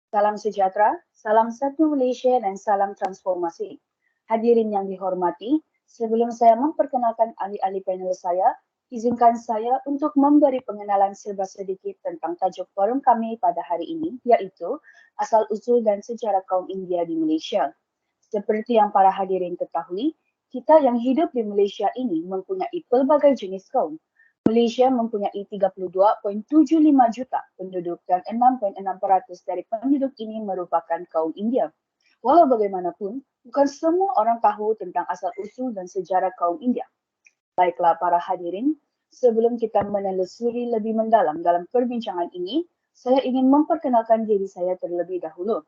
Salam sejahtera, salam satu Malaysia dan salam transformasi. Hadirin yang dihormati, sebelum saya memperkenalkan ahli-ahli panel saya, izinkan saya untuk memberi pengenalan serba sedikit tentang tajuk forum kami pada hari ini, iaitu Asal-usul dan Sejarah Kaum India di Malaysia. Seperti yang para hadirin ketahui, kita yang hidup di Malaysia ini mempunyai pelbagai jenis kaum. Malaysia mempunyai 32.75 juta penduduk dan 6.6% dari penduduk ini merupakan kaum India. Walau bagaimanapun, bukan semua orang tahu tentang asal-usul dan sejarah kaum India. Baiklah para hadirin, sebelum kita menelusuri lebih mendalam dalam perbincangan ini, saya ingin memperkenalkan diri saya terlebih dahulu.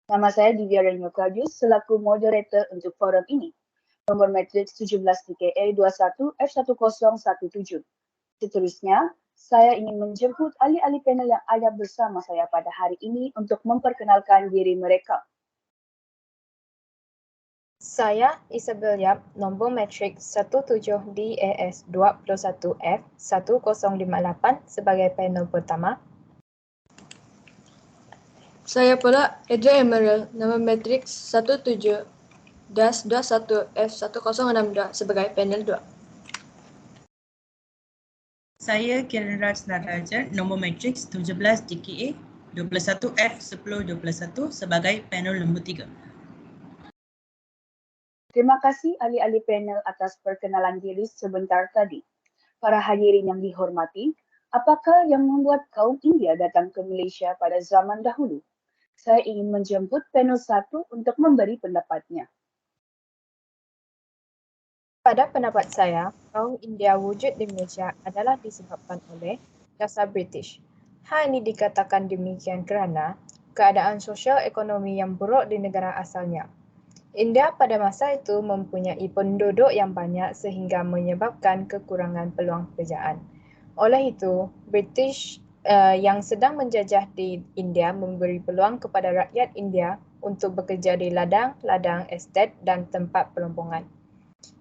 Nama saya Divya Renyokardius selaku moderator untuk forum ini. Nomor matriks 17 TKA 21 F1017. Seterusnya, saya ingin menjemput ahli-ahli panel yang ada bersama saya pada hari ini untuk memperkenalkan diri mereka. Saya Isabel Yap, nombor matriks 17DAS21F1058 sebagai panel pertama. Saya pula Adria Emerald, nama matriks 17-21F1062 sebagai panel 2. Saya Kiran Raj Natarajan, nombor matriks 17 DKA 21F1021 sebagai panel nombor 3. Terima kasih ahli-ahli panel atas perkenalan diri sebentar tadi. Para hadirin yang dihormati, apakah yang membuat kaum India datang ke Malaysia pada zaman dahulu? Saya ingin menjemput panel 1 untuk memberi pendapatnya. Pada pendapat saya, kaum India wujud di Malaysia adalah disebabkan oleh jasa British. Hal ini dikatakan demikian kerana keadaan sosial ekonomi yang buruk di negara asalnya. India pada masa itu mempunyai penduduk yang banyak sehingga menyebabkan kekurangan peluang pekerjaan. Oleh itu, British yang sedang menjajah di India memberi peluang kepada rakyat India untuk bekerja di ladang-ladang estet dan tempat perompongan.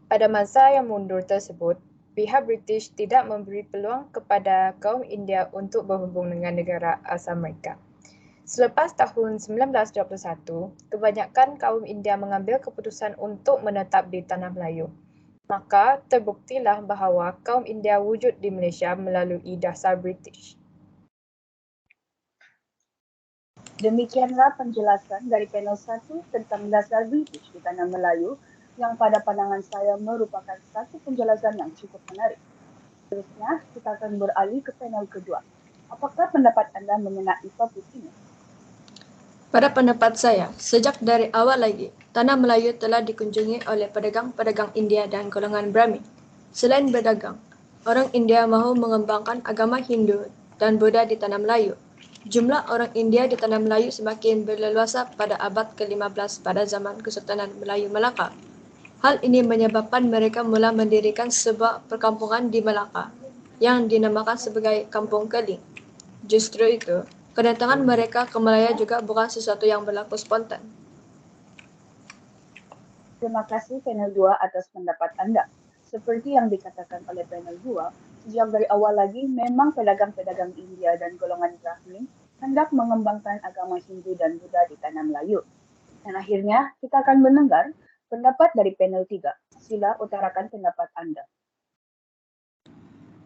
Pada masa yang mundur tersebut, pihak British tidak memberi peluang kepada kaum India untuk berhubung dengan negara asal mereka. Selepas tahun 1921, kebanyakan kaum India mengambil keputusan untuk menetap di Tanah Melayu. Maka terbuktilah bahawa kaum India wujud di Malaysia melalui dasar British. Demikianlah penjelasan dari panel 1 tentang dasar British di Tanah Melayu yang pada pandangan saya merupakan satu penjelasan yang cukup menarik. Seterusnya, kita akan beralih ke panel kedua. Apakah pendapat anda mengenai topik ini? Pada pendapat saya, sejak dari awal lagi, Tanah Melayu telah dikunjungi oleh pedagang-pedagang India dan golongan Brahmin. Selain berdagang, orang India mahu mengembangkan agama Hindu dan Buddha di Tanah Melayu. Jumlah orang India di Tanah Melayu semakin berleluasa pada abad ke-15 pada zaman Kesultanan Melayu Melaka. Hal ini menyebabkan mereka mula mendirikan sebuah perkampungan di Melaka yang dinamakan sebagai Kampung Keling. Justru itu, kedatangan mereka ke Malaya juga bukan sesuatu yang berlaku spontan. Terima kasih panel 2 atas pendapat anda. Seperti yang dikatakan oleh panel 2, sejak dari awal lagi memang pedagang-pedagang India dan golongan Brahmin hendak mengembangkan agama Hindu dan Buddha di Tanah Melayu. Dan akhirnya kita akan mendengar pendapat dari panel 3. Sila utarakan pendapat anda.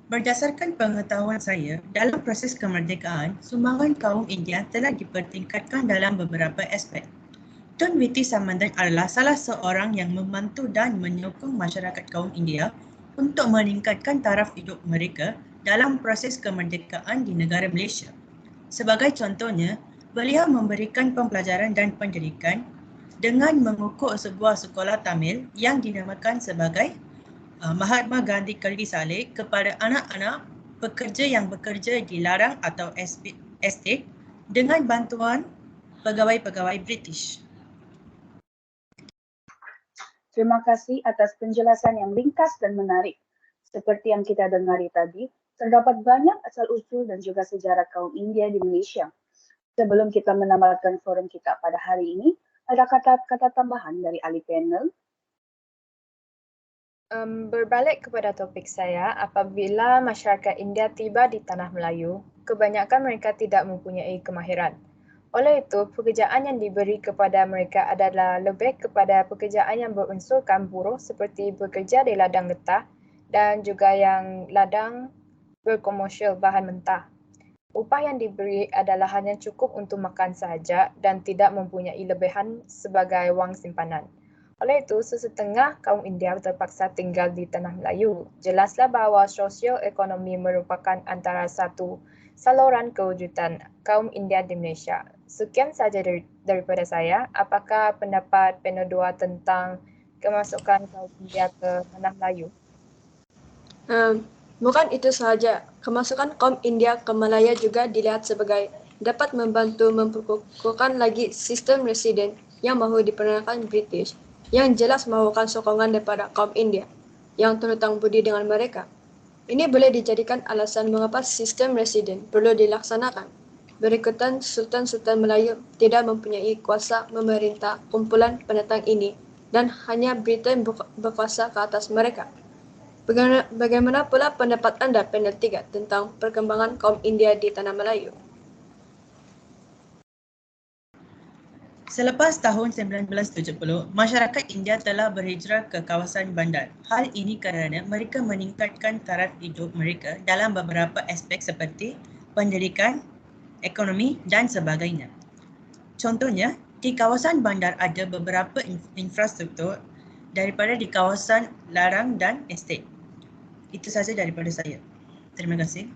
Berdasarkan pengetahuan saya, dalam proses kemerdekaan, sumbangan kaum India telah dipertingkatkan dalam beberapa aspek. Tun Witi Samandan adalah salah seorang yang membantu dan menyokong masyarakat kaum India untuk meningkatkan taraf hidup mereka dalam proses kemerdekaan di negara Malaysia. Sebagai contohnya, beliau memberikan pembelajaran dan pendidikan dengan mengukuh sebuah sekolah Tamil yang dinamakan sebagai Mahatma Gandhi Kaldi Saleh kepada anak-anak pekerja yang bekerja di ladang atau estate dengan bantuan pegawai-pegawai British. Terima kasih atas penjelasan yang ringkas dan menarik. Seperti yang kita dengari tadi, terdapat banyak asal-usul dan juga sejarah kaum India di Malaysia. Sebelum kita menamatkan forum kita pada hari ini, ada kata-kata tambahan dari ahli panel. Berbalik kepada topik saya, apabila masyarakat India tiba di Tanah Melayu, kebanyakan mereka tidak mempunyai kemahiran. Oleh itu, pekerjaan yang diberi kepada mereka adalah lebih kepada pekerjaan yang berunsurkan buruh seperti bekerja di ladang getah dan juga yang ladang berkomersial bahan mentah. Upah yang diberi adalah hanya cukup untuk makan sahaja dan tidak mempunyai lebihan sebagai wang simpanan. Oleh itu, sesetengah kaum India terpaksa tinggal di Tanah Melayu. Jelaslah bahawa sosial ekonomi merupakan antara satu saluran kewujudan kaum India di Malaysia. Sekian saja daripada saya. Apakah pendapat panel 2 tentang kemasukan kaum India ke Tanah Melayu? Bukan itu sahaja, kemasukan kaum India ke Malaya juga dilihat sebagai dapat membantu memperkukuhkan lagi sistem residen yang mahu diperkenalkan British, yang jelas mahukan sokongan daripada kaum India yang terhutang budi dengan mereka. Ini boleh dijadikan alasan mengapa sistem residen perlu dilaksanakan. Berikutan, Sultan-Sultan Melayu tidak mempunyai kuasa memerintah kumpulan pendatang ini dan hanya Britain berkuasa ke atas mereka. Bagaimana pula pendapat anda panel 3 tentang perkembangan kaum India di Tanah Melayu? Selepas tahun 1970, masyarakat India telah berhijrah ke kawasan bandar. Hal ini kerana mereka meningkatkan taraf hidup mereka dalam beberapa aspek seperti pendidikan, ekonomi dan sebagainya. Contohnya, di kawasan bandar ada beberapa infrastruktur daripada di kawasan larang dan estet. Itu sahaja daripada saya. Terima kasih.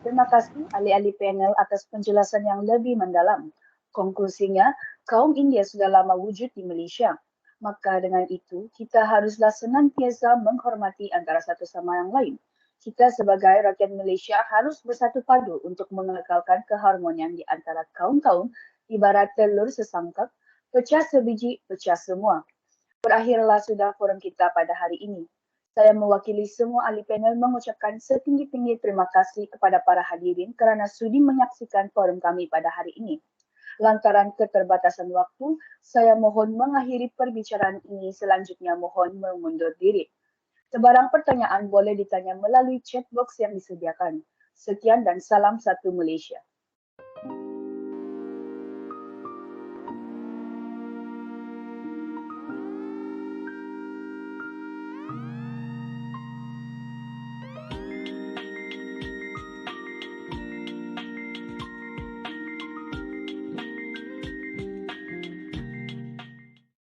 Terima kasih ahli-ahli panel atas penjelasan yang lebih mendalam. Konklusinya, kaum India sudah lama wujud di Malaysia. Maka dengan itu, kita haruslah senantiasa menghormati antara satu sama yang lain. Kita sebagai rakyat Malaysia harus bersatu padu untuk mengekalkan keharmonian di antara kaum-kaum ibarat telur sesangkap, pecah sebiji, pecah semua. Berakhirlah sudah forum kita pada hari ini. Saya mewakili semua ahli panel mengucapkan setinggi-tinggi terima kasih kepada para hadirin kerana sudi menyaksikan forum kami pada hari ini. Lantaran keterbatasan waktu, saya mohon mengakhiri perbicaraan ini, selanjutnya mohon mengundur diri. Sebarang pertanyaan boleh ditanya melalui chat box yang disediakan. Sekian dan salam satu Malaysia.